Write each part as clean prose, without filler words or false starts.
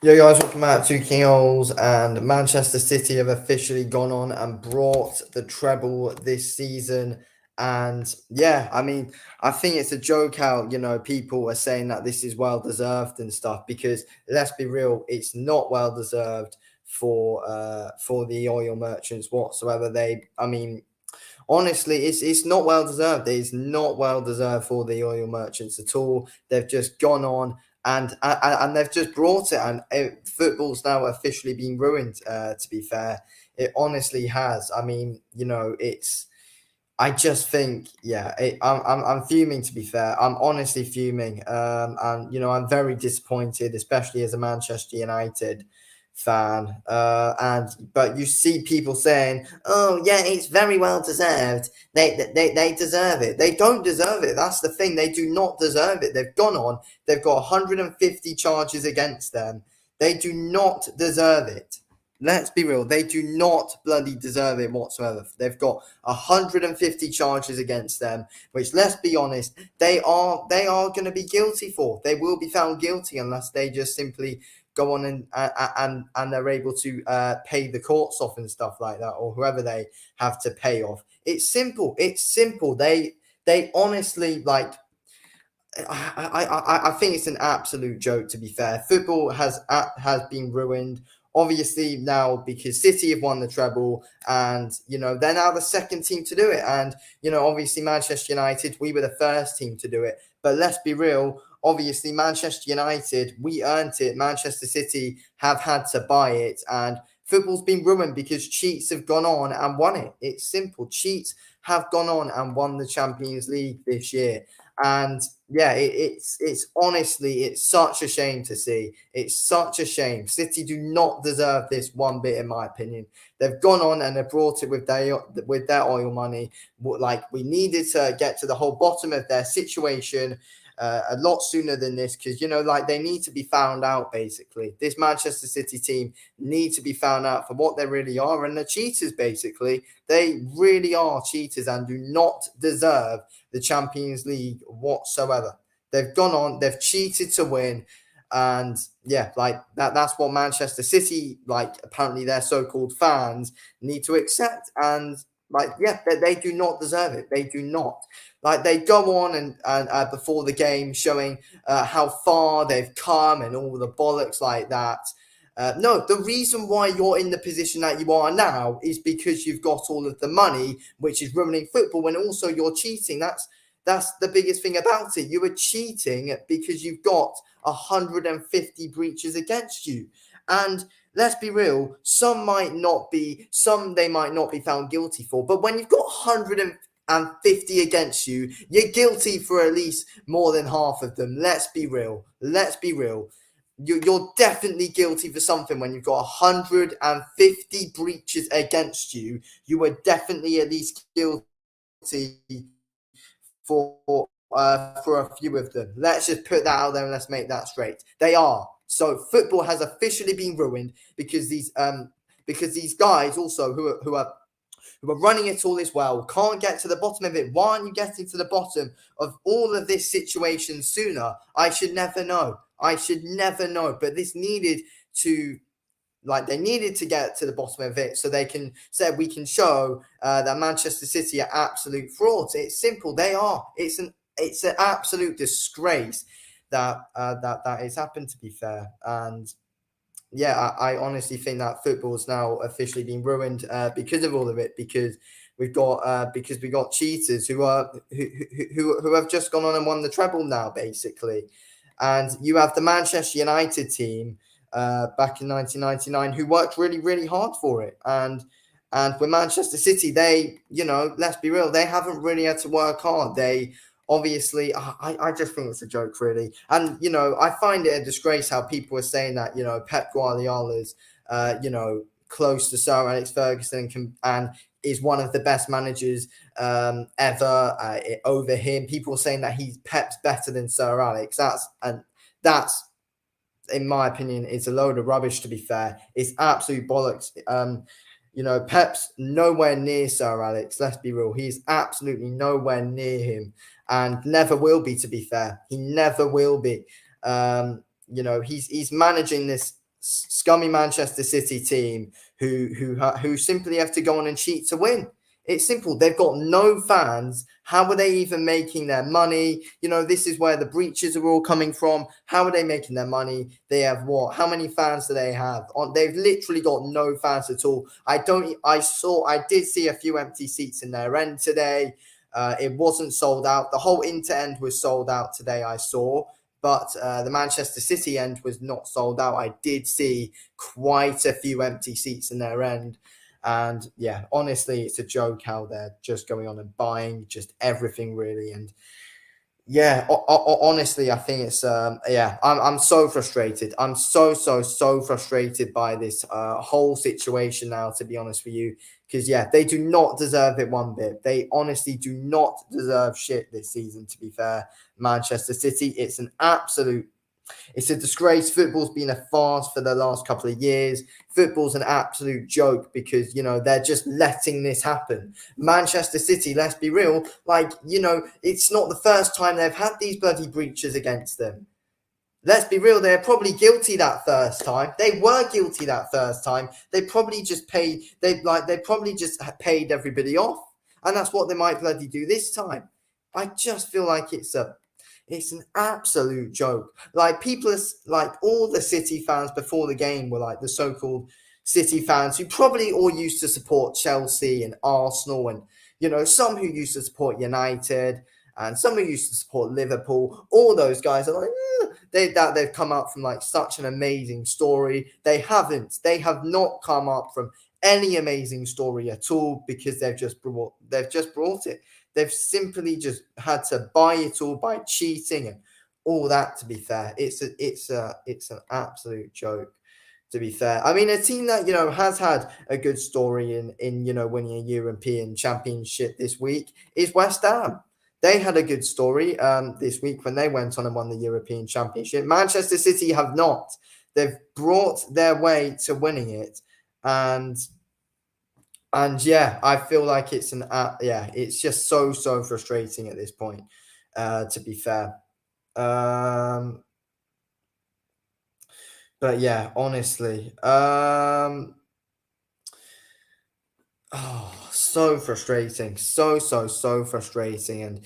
Yo guys, welcome back to King Oles, and Manchester City have officially gone on and brought the treble this season. And yeah, I think it's a joke how, people are saying that this is well deserved and stuff, because let's be real, it's not well deserved for the oil merchants whatsoever. Honestly, it's not well deserved. It's not well deserved for the oil merchants at all. They've just gone on and they've just brought it, and football's now officially been ruined. To be fair, it honestly has. It's. I just think, yeah, I'm fuming. To be fair, I'm honestly fuming. And I'm very disappointed, especially as a Manchester United fan. But you see people saying, "Oh, yeah, it's very well deserved. They deserve it." They don't deserve it. That's the thing. They do not deserve it. They've gone on. They've got 150 charges against them. They do not deserve it. Let's be real. They do not bloody deserve it whatsoever. They've got 150 charges against them, which, let's be honest, they are going to be guilty for. They will be found guilty unless they just simply go on and they're able to pay the courts off and stuff like that, or whoever they have to pay off. It's simple. It's simple. They honestly, like, I think it's an absolute joke. To be fair, football has been ruined. Obviously now, because City have won the treble, and they're now the second team to do it. And obviously Manchester United, we were the first team to do it. But let's be real. Obviously Manchester United, we earned it. Manchester City have had to buy it, and football's been ruined because cheats have gone on and won it. It's simple. Cheats have gone on and won the Champions League this year. And yeah, it's honestly, it's such a shame to see. It's such a shame. City do not deserve this one bit, in my opinion. They've gone on and they've brought it with their oil money. Like, we needed to get to the whole bottom of their situation a lot sooner than this, because like, they need to be found out. Basically, this Manchester City team need to be found out for what they really are, and they're cheaters. Basically, they really are cheaters and do not deserve the Champions League whatsoever. They've gone on, they've cheated to win. And yeah, like that's what Manchester City, like, apparently their so-called fans need to accept. And like, yeah, they do not deserve it. They do not. Like, they go on and before the game showing how far they've come and all the bollocks like that. No, the reason why you're in the position that you are now is because you've got all of the money, which is ruining football, and also you're cheating. That's the biggest thing about it. You were cheating because you've got 150 breaches against you. And let's be real, some they might not be found guilty for, but when you've got 150 against you, you're guilty for at least more than half of them. Let's be real. Let's be real. You're definitely guilty for something when you've got 150 breaches against you. You are definitely at least guilty for a few of them. Let's just put that out there and let's make that straight. They are. So football has officially been ruined because these guys also who are running it all as well can't get to the bottom of it. Why aren't you getting to the bottom of all of this situation sooner? I should never know. I should never know. But this needed to, like, they needed to get to the bottom of it so they can say, we can show that Manchester City are absolute frauds. It's simple. They are. It's an absolute disgrace that has happened, to be fair. And yeah, I honestly think that football's now officially been ruined because of all of it. Because we got cheaters who have just gone on and won the treble now, basically. And you have the Manchester United team back in 1999 who worked really, really hard for it. And with Manchester City, they, let's be real, they haven't really had to work hard. They obviously, I just think it's a joke, really. And I find it a disgrace how people are saying that Pep Guardiola's close to Sir Alex Ferguson and is one of the best managers ever over him. People are saying that Pep's better than Sir Alex. That's, in my opinion, is a load of rubbish. To be fair, it's absolute bollocks. Pep's nowhere near Sir Alex. Let's be real; he's absolutely nowhere near him, and never will be. To be fair, he never will be. He's managing this scummy Manchester City team who simply have to go on and cheat to win. It's simple. They've got no fans. How are they even making their money? This is where the breaches are all coming from. How are they making their money? They have what? How many fans do they have? They've literally got no fans at all. I did see a few empty seats in their end today. It wasn't sold out. The whole Inter end was sold out today, I saw. But the Manchester City end was not sold out. I did see quite a few empty seats in their end. And yeah, honestly, it's a joke how they're just going on and buying just everything, really. And yeah, honestly, I think it's I'm so frustrated. I'm so frustrated by this whole situation now, to be honest with you, because yeah, they do not deserve it one bit. They honestly do not deserve shit this season. To be fair, Manchester City, it's a disgrace. Football's been a farce for the last couple of years. Football's an absolute joke because, they're just letting this happen. Manchester City, let's be real, it's not the first time they've had these bloody breaches against them. Let's be real, they're probably guilty that first time. They were guilty that first time. They probably just paid everybody off. And that's what they might bloody do this time. I just feel like it's an absolute joke. People, all the City fans before the game were the so-called City fans who probably all used to support Chelsea and Arsenal, and some who used to support United and some who used to support Liverpool. All those guys are they've come up from such an amazing story. They haven't. They have not come up from any amazing story at all because they've just brought it. They've simply just had to buy it all by cheating and all that. To be fair, it's an absolute joke. To be fair, I mean, a team that has had a good story in winning a European Championship this week is West Ham. They had a good story this week when they went on and won the European Championship. Manchester City have not. They've brought their way to winning it, and yeah, I feel like it's just so frustrating at this point. To be fair, but yeah, honestly, so frustrating, so frustrating, and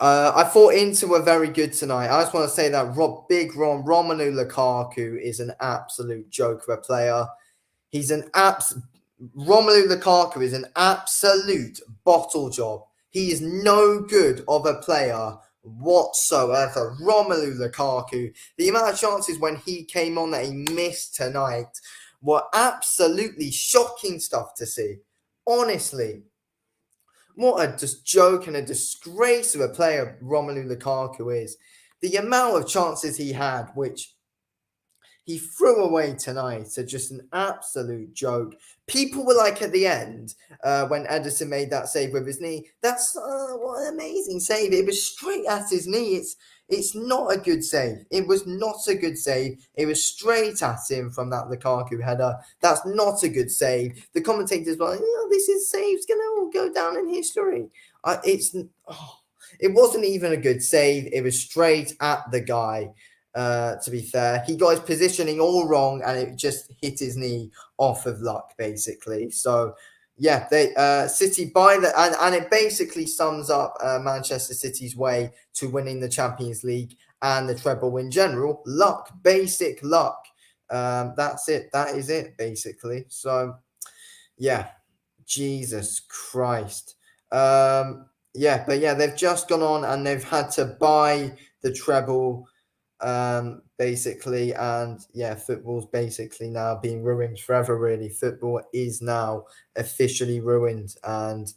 I thought Inter were very good tonight. I just want to say that Romelu Lukaku is an absolute joke of a player. He's Romelu Lukaku is an absolute bottle job. He is no good of a player whatsoever. Romelu Lukaku, the amount of chances when he came on that he missed tonight were absolutely shocking stuff to see. Honestly, what a just joke and a disgrace of a player Romelu Lukaku is. The amount of chances he had, which he threw away tonight, are just an absolute joke. People were at the end, when Ederson made that save with his knee, that's what an amazing save. It was straight at his knee. It's not a good save. It was not a good save. It was straight at him from that Lukaku header. That's not a good save. The commentators were like, this is save's going to go down in history. It wasn't even a good save. It was straight at the guy. To be fair, he got his positioning all wrong, and it just hit his knee off of luck, basically. So, yeah, they City and it basically sums up Manchester City's way to winning the Champions League and the treble in general. Basic luck. That's it. That is it, basically. So, yeah, Jesus Christ. They've just gone on and they've had to buy the treble. Basically, and yeah, football's basically now being ruined forever. Really, football is now officially ruined, and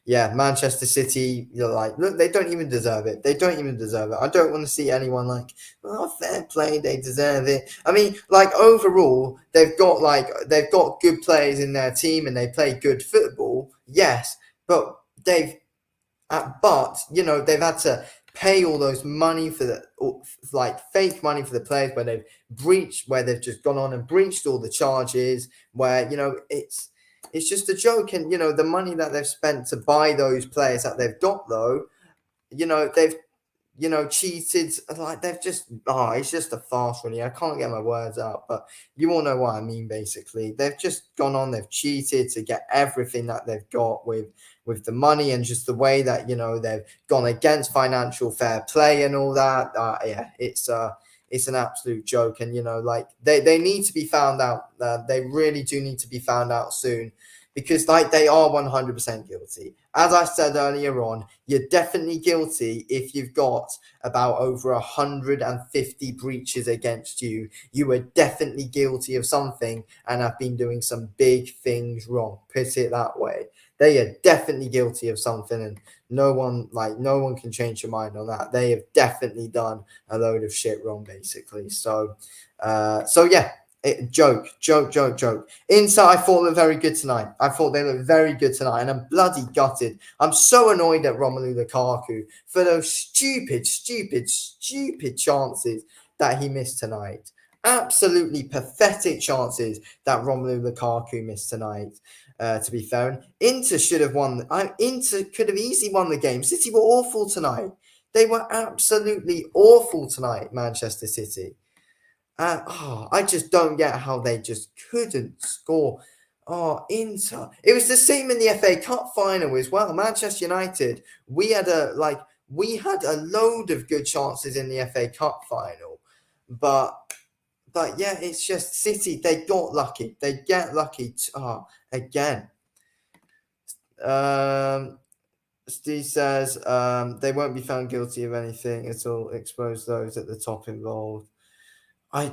yeah, Manchester City, look, they don't even deserve it. They don't even deserve it. I don't want to see anyone fair play, they deserve it. I mean, overall, they've got good players in their team and they play good football. Yes, but they've had to pay all those money for fake money for the players where they've just gone on and breached all the charges, where it's just a joke. And the money that they've spent to buy those players that they've got, though, cheated. Like they've just, it's just a farce, really. I can't get my words out, but you all know what I mean. Basically, they've just gone on. They've cheated to get everything that they've got with the money, and just the way that they've gone against financial fair play and all that. Yeah, it's an absolute joke, and like they need to be found out. They really do need to be found out soon, because like they are 100% guilty. As I said earlier on, you're definitely guilty if you've got about over 150 breaches against you. You are definitely guilty of something and have been doing some big things wrong. Put it that way. They are definitely guilty of something, and no one can change your mind on that. They have definitely done a load of shit wrong, basically. So yeah, joke. Inter, I thought looked very good tonight. I thought they looked very good tonight, and I'm bloody gutted. I'm so annoyed at Romelu Lukaku for those stupid chances that he missed tonight. Absolutely pathetic chances that Romelu Lukaku missed tonight. To be fair, and Inter should have won. Inter could have easily won the game. City were awful tonight. They were absolutely awful tonight, Manchester City. I just don't get how they just couldn't score. Oh, Inter. It was the same in the FA Cup final as well. Manchester United, we had a load of good chances in the FA Cup final, but yeah, it's just City. They got lucky. They get lucky. Again. Steve says they won't be found guilty of anything. It'll expose those at the top involved. I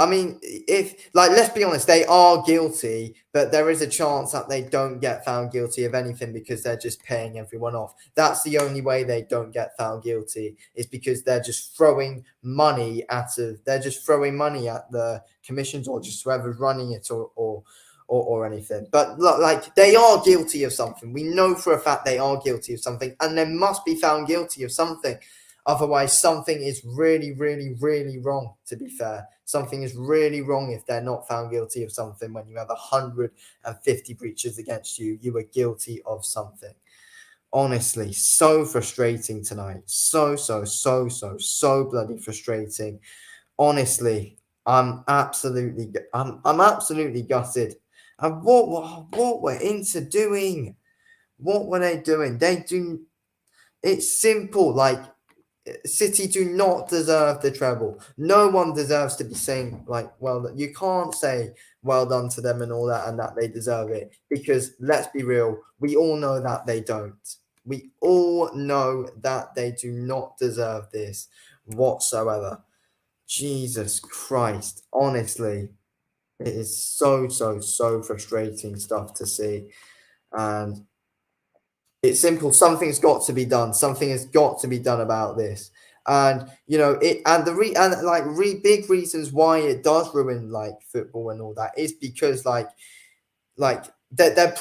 mean, if let's be honest, they are guilty, but there is a chance that they don't get found guilty of anything because they're just paying everyone off. That's the only way they don't get found guilty, is because they're just throwing money at the commissions, or just whoever's running it, or anything. But like, they are guilty of something. We know for a fact they are guilty of something, and they must be found guilty of something. Otherwise, something is really, really, really wrong, to be fair. Something is really wrong if they're not found guilty of something. When you have 150 breaches against you, you are guilty of something. Honestly, so frustrating tonight. So bloody frustrating. Honestly, I'm absolutely gutted. And what were Inter doing? What were they doing? It's simple. Like, City do not deserve the treble. No one deserves to be saying, like, well, you can't say well done to them and all that, and that they deserve it, because let's be real, we all know that they don't. We all know that they do not deserve this whatsoever. Jesus Christ. Honestly, it is so frustrating stuff to see. And it's simple. Something's got to be done. Something has got to be done about this. And big reasons why it does ruin like football and all that is because like they're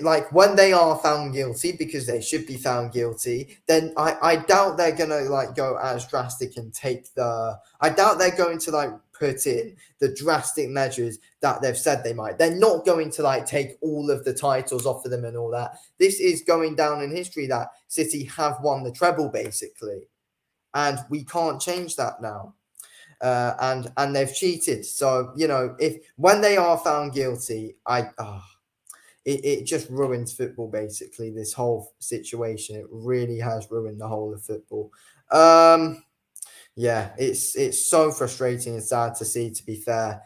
like, when they are found guilty, because they should be found guilty, then I doubt they're gonna like go as drastic and I doubt they're going to like put in the drastic measures that they've said they might. They're not going to like take all of the titles off of them and all that. This is going down in history that City have won the treble, basically, and we can't change that now. And they've cheated. So if when they are found guilty, it just ruins football, basically. This whole situation, it really has ruined the whole of football. Yeah, it's so frustrating and sad to see, to be fair.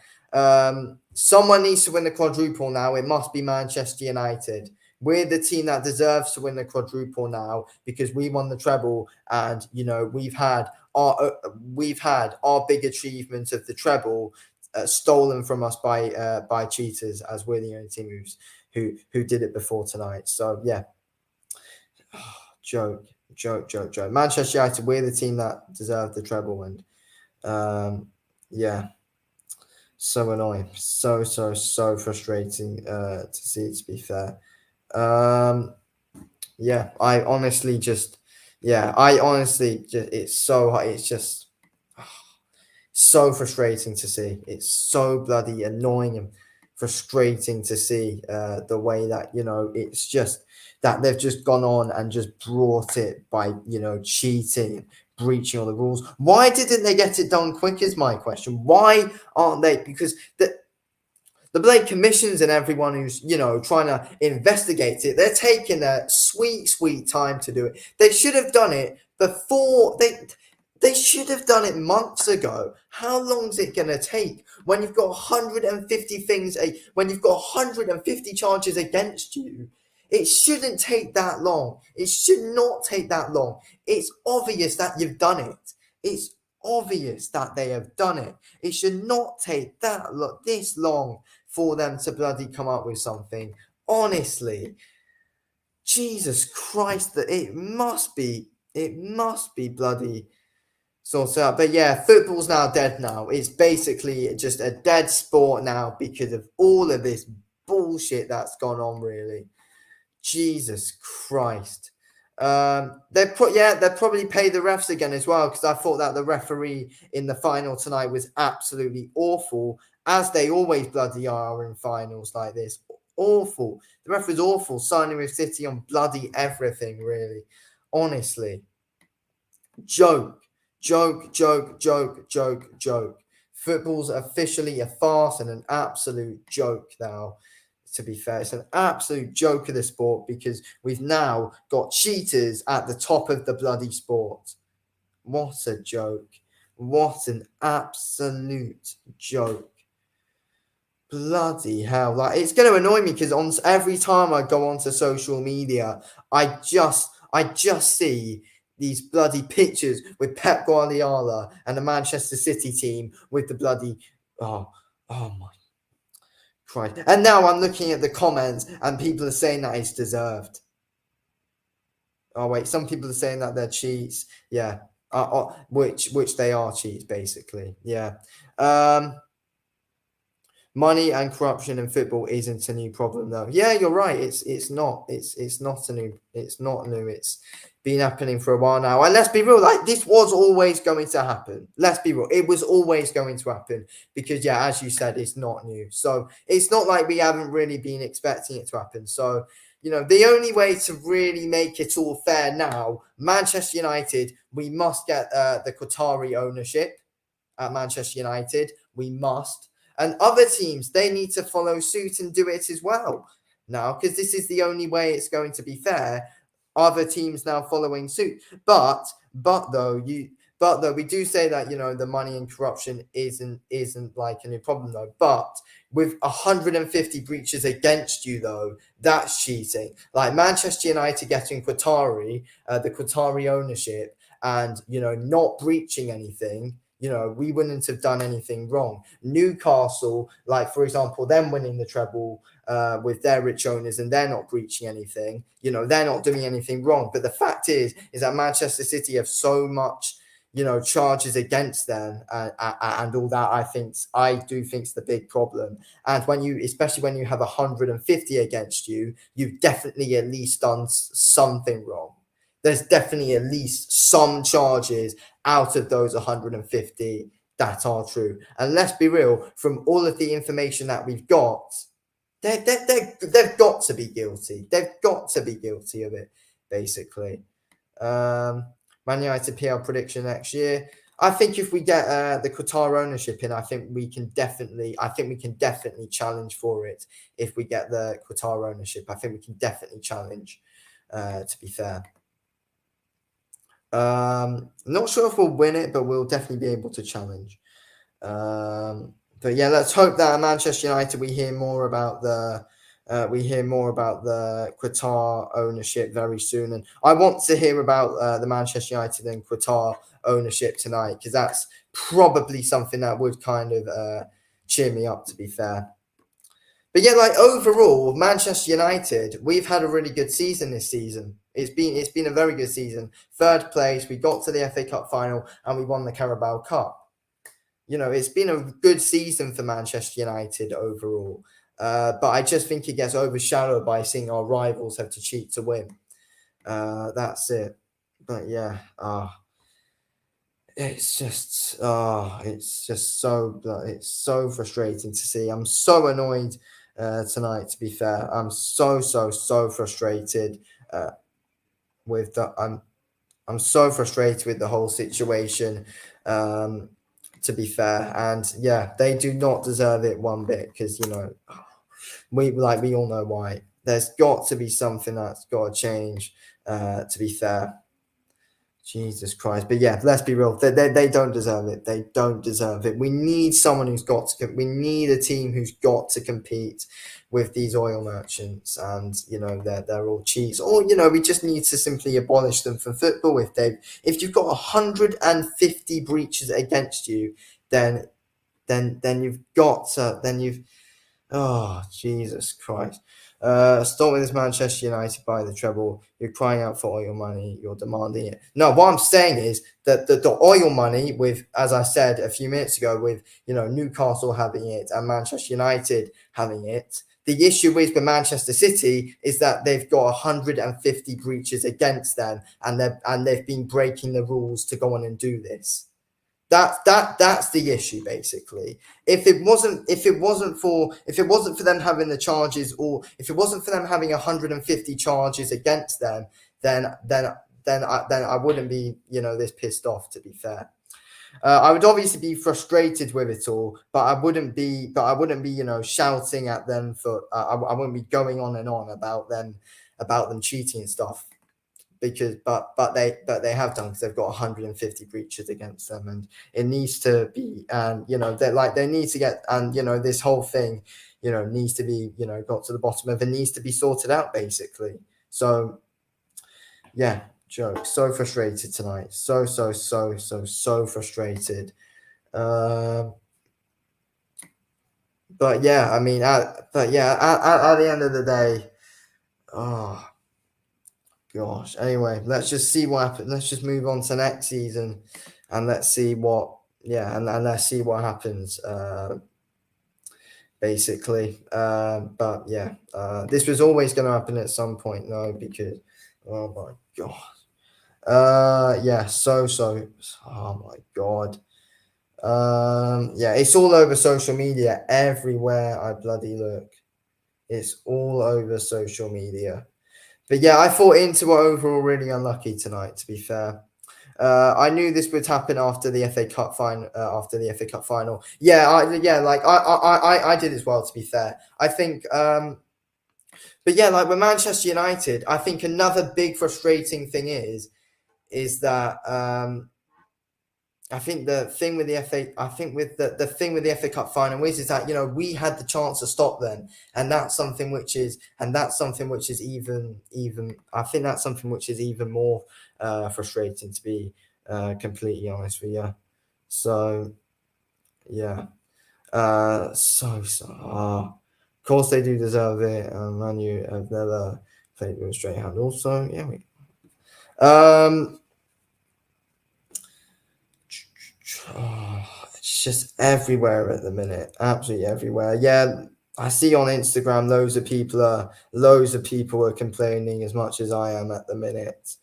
Someone needs to win the quadruple now. It must be Manchester United. We're the team that deserves to win the quadruple now, because we won the treble, and we've had our big achievement of the treble stolen from us by cheaters, as we're the only team who did it before tonight. So yeah, joke. Manchester United, we're the team that deserved the treble, and yeah, so annoying, so frustrating to see, to be fair. Yeah, it's just so frustrating to see. It's so bloody annoying and frustrating to see the way that, it's just that they've just gone on and just brought it by, cheating, breaching all the rules. Why didn't they get it done quick is my question. Why aren't they? Because the Blade commissions and everyone who's, trying to investigate it, they're taking their sweet time to do it. They should have done it before they should have done it months ago. How long is it going to take when you've got 150 when you've got 150 charges against you? It shouldn't take that long. It should not take that long. It's obvious that you've done it. It's obvious that they have done it. It should not take this long for them to bloody come up with something. Honestly, Jesus Christ, that it must be bloody sorted out. But yeah, football's now dead now. It's basically just a dead sport now because of all of this bullshit that's gone on, really. Jesus Christ. They'll probably pay the refs again as well, because I thought that the referee in the final tonight was absolutely awful, as they always bloody are in finals like this. Awful. The ref was awful, signing with City on bloody everything, really. Honestly. Joke. Football's officially a farce and an absolute joke now. To be fair, it's an absolute joke of the sport, because we've now got cheaters at the top of the bloody sport. What a joke. What an absolute joke. Bloody hell. Like, it's going to annoy me, because every time I go onto social media, I just see these bloody pictures with Pep Guardiola and the Manchester City team with the bloody oh my Christ. And now I'm looking at the comments and people are saying that it's deserved. Oh wait, some people are saying that they're cheats. Yeah. Which they are cheats, basically. Yeah. Money and corruption in football isn't a new problem, though. Yeah, you're right. It's not. It's not new. It's been happening for a while now. And let's be real, like, this was always going to happen. Let's be real. It was always going to happen, because, yeah, as you said, it's not new. So it's not like we haven't really been expecting it to happen. So, the only way to really make it all fair now, Manchester United, we must get the Qatari ownership at Manchester United. We must. And other teams, they need to follow suit and do it as well now, because this is the only way it's going to be fair. Other teams now following suit. But though we do say that, the money and corruption isn't like a new problem, though. But with 150 breaches against you, though, that's cheating. Like Manchester United getting the Qatari ownership, and not breaching anything. We wouldn't have done anything wrong. Newcastle, like, for example, them winning the treble with their rich owners, and they're not breaching anything. They're not doing anything wrong. But the fact is that Manchester City have so much, charges against them, and all that. I do think it's the big problem. And especially when you have 150 against you, you've definitely at least done something wrong. There's definitely at least some charges out of those 150 that are true. And let's be real, from all of the information that we've got, they've got to be guilty. They've got to be guilty of it, basically. Man United PL prediction next year. I think if we get the Qatar ownership in, I think we can definitely challenge for it. If we get the Qatar ownership, I think we can definitely challenge, to be fair. Not sure if we'll win it, but we'll definitely be able to challenge. But yeah, let's hope that at Manchester United we hear more about the Qatar ownership very soon. And I want to hear about the Manchester United and Qatar ownership tonight, because that's probably something that would kind of cheer me up, to be fair. But yeah, like, overall, Manchester United, we've had a really good season this season. It's been a very good season. 3rd place, we got to the FA Cup final, and we won the Carabao Cup. It's been a good season for Manchester United overall. But I just think it gets overshadowed by seeing our rivals have to cheat to win. That's it. But yeah, it's just so it's so frustrating to see. I'm so annoyed tonight. To be fair, I'm so frustrated uh, with the. I'm so frustrated with the whole situation. Um, to be fair, and yeah, they do not deserve it one bit because we all know why. There's got to be something that's got to change. To be fair, Jesus Christ. But yeah, let's be real. They don't deserve it. They don't deserve it. We need someone who's got to, we need a team who's got to compete with these oil merchants. And, they're all cheats. Or, we just need to simply abolish them from football. If you've got 150 breaches against you, then you've got to, then you've, oh, Jesus Christ. Start with this Manchester United buy the treble. You're crying out for oil money. You're demanding it. No, what I'm saying is that the oil money, with, as I said a few minutes ago, with Newcastle having it and Manchester United having it. The issue with Manchester City is that they've got 150 breaches against them, and they've been breaking the rules to go on and do this. That's the issue basically. If it wasn't for them having the charges, or if it wasn't for them having 150 charges against them, then I wouldn't be this pissed off. To be fair, I would obviously be frustrated with it all, but I wouldn't be shouting at them for. I wouldn't be going on and on about them cheating and stuff, because but they have done, because they've got 150 breaches against them, and it needs to be, and they need to get, and this whole thing needs to be got to the bottom of, it needs to be sorted out basically. So yeah, joke. So frustrated tonight, so frustrated. um but yeah, I mean, at the end of the day, oh gosh. Anyway, let's just see what happens. Let's just move on to next season, and let's see what. Yeah, and let's see what happens. Basically, but yeah, this was always going to happen at some point, though, because oh my god. Yeah. Oh my god. Yeah, it's all over social media everywhere I bloody look. It's all over social media. But yeah, I thought Inter were overall really unlucky tonight. To be fair, I knew this would happen after the FA Cup final. Yeah, I did as well. To be fair, I think. But yeah, like with Manchester United, I think another big frustrating thing is that I think the thing with the FA, I think with the thing with the FA Cup final is that we had the chance to stop them, and that's something which is even I think that's something which is even more frustrating, to be completely honest with you. So yeah, of course they do deserve it. Manu have never played with a straight hand. Also, yeah, um. It's just everywhere at the minute, absolutely everywhere. Yeah, I see on Instagram loads of people are complaining as much as I am at the minute.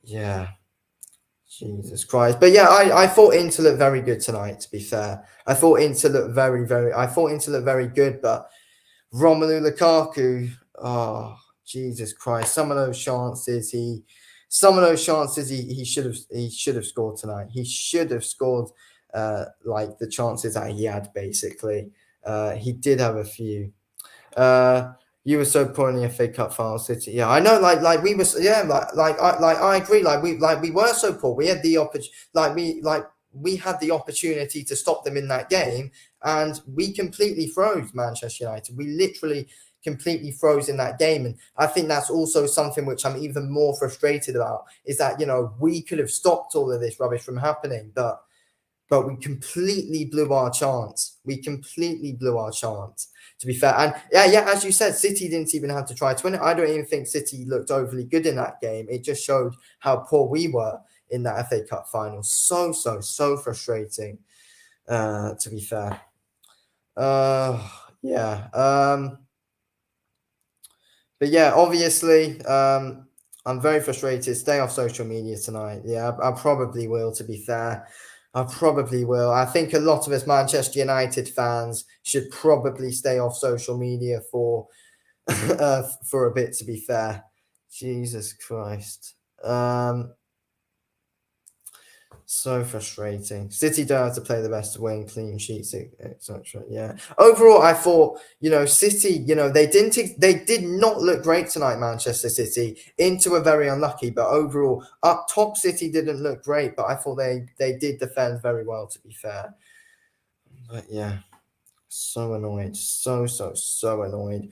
Yeah, Jesus Christ. But yeah, I thought Inter looked very good tonight. To be fair, I thought Inter looked very good, but Romelu Lukaku, oh Jesus Christ, he should have scored tonight. He should have scored like the chances that he had basically. He did have a few. You were so poor in the FA Cup final, City. Yeah, I know. Like we were. Yeah, I agree. We were so poor. We had the we had the opportunity to stop them in that game, and we completely froze Manchester United. We literally completely froze in that game, and I think that's also something which I'm even more frustrated about. Is that we could have stopped all of this rubbish from happening, but we completely blew our chance. We completely blew our chance, to be fair. And yeah, as you said, City didn't even have to try to win it. I don't even think City looked overly good in that game. It just showed how poor we were in that FA Cup final. So frustrating, to be fair. Yeah. But yeah, obviously, I'm very frustrated. Stay off social media tonight. Yeah, I probably will, to be fair. I probably will. I think a lot of us Manchester United fans should probably stay off social media for a bit, to be fair. Jesus Christ. So frustrating. City don't have to play the best to win, clean sheets, etc. Yeah. Overall, I thought, City, they did not look great tonight, Manchester City. Inter were very unlucky, but overall, up top, City didn't look great, but I thought they did defend very well, to be fair. But yeah, so annoyed. So annoyed.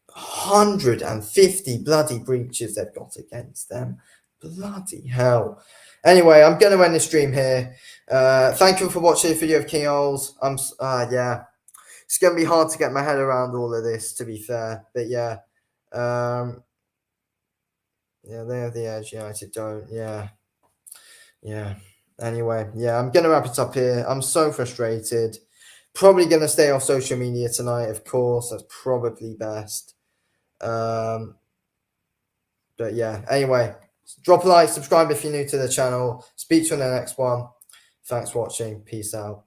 150 bloody breaches they've got against them. Bloody hell. Anyway, I'm going to end the stream here. Thank you for watching the video of King Oles. Yeah, it's going to be hard to get my head around all of this, to be fair. But yeah, yeah, they have the edge. United don't. Yeah. Anyway, yeah, I'm going to wrap it up here. I'm so frustrated. Probably going to stay off social media tonight, of course. That's probably best. But yeah, anyway, drop a like, subscribe if you're new to the channel. Speak to you in the next one. Thanks for watching. Peace out.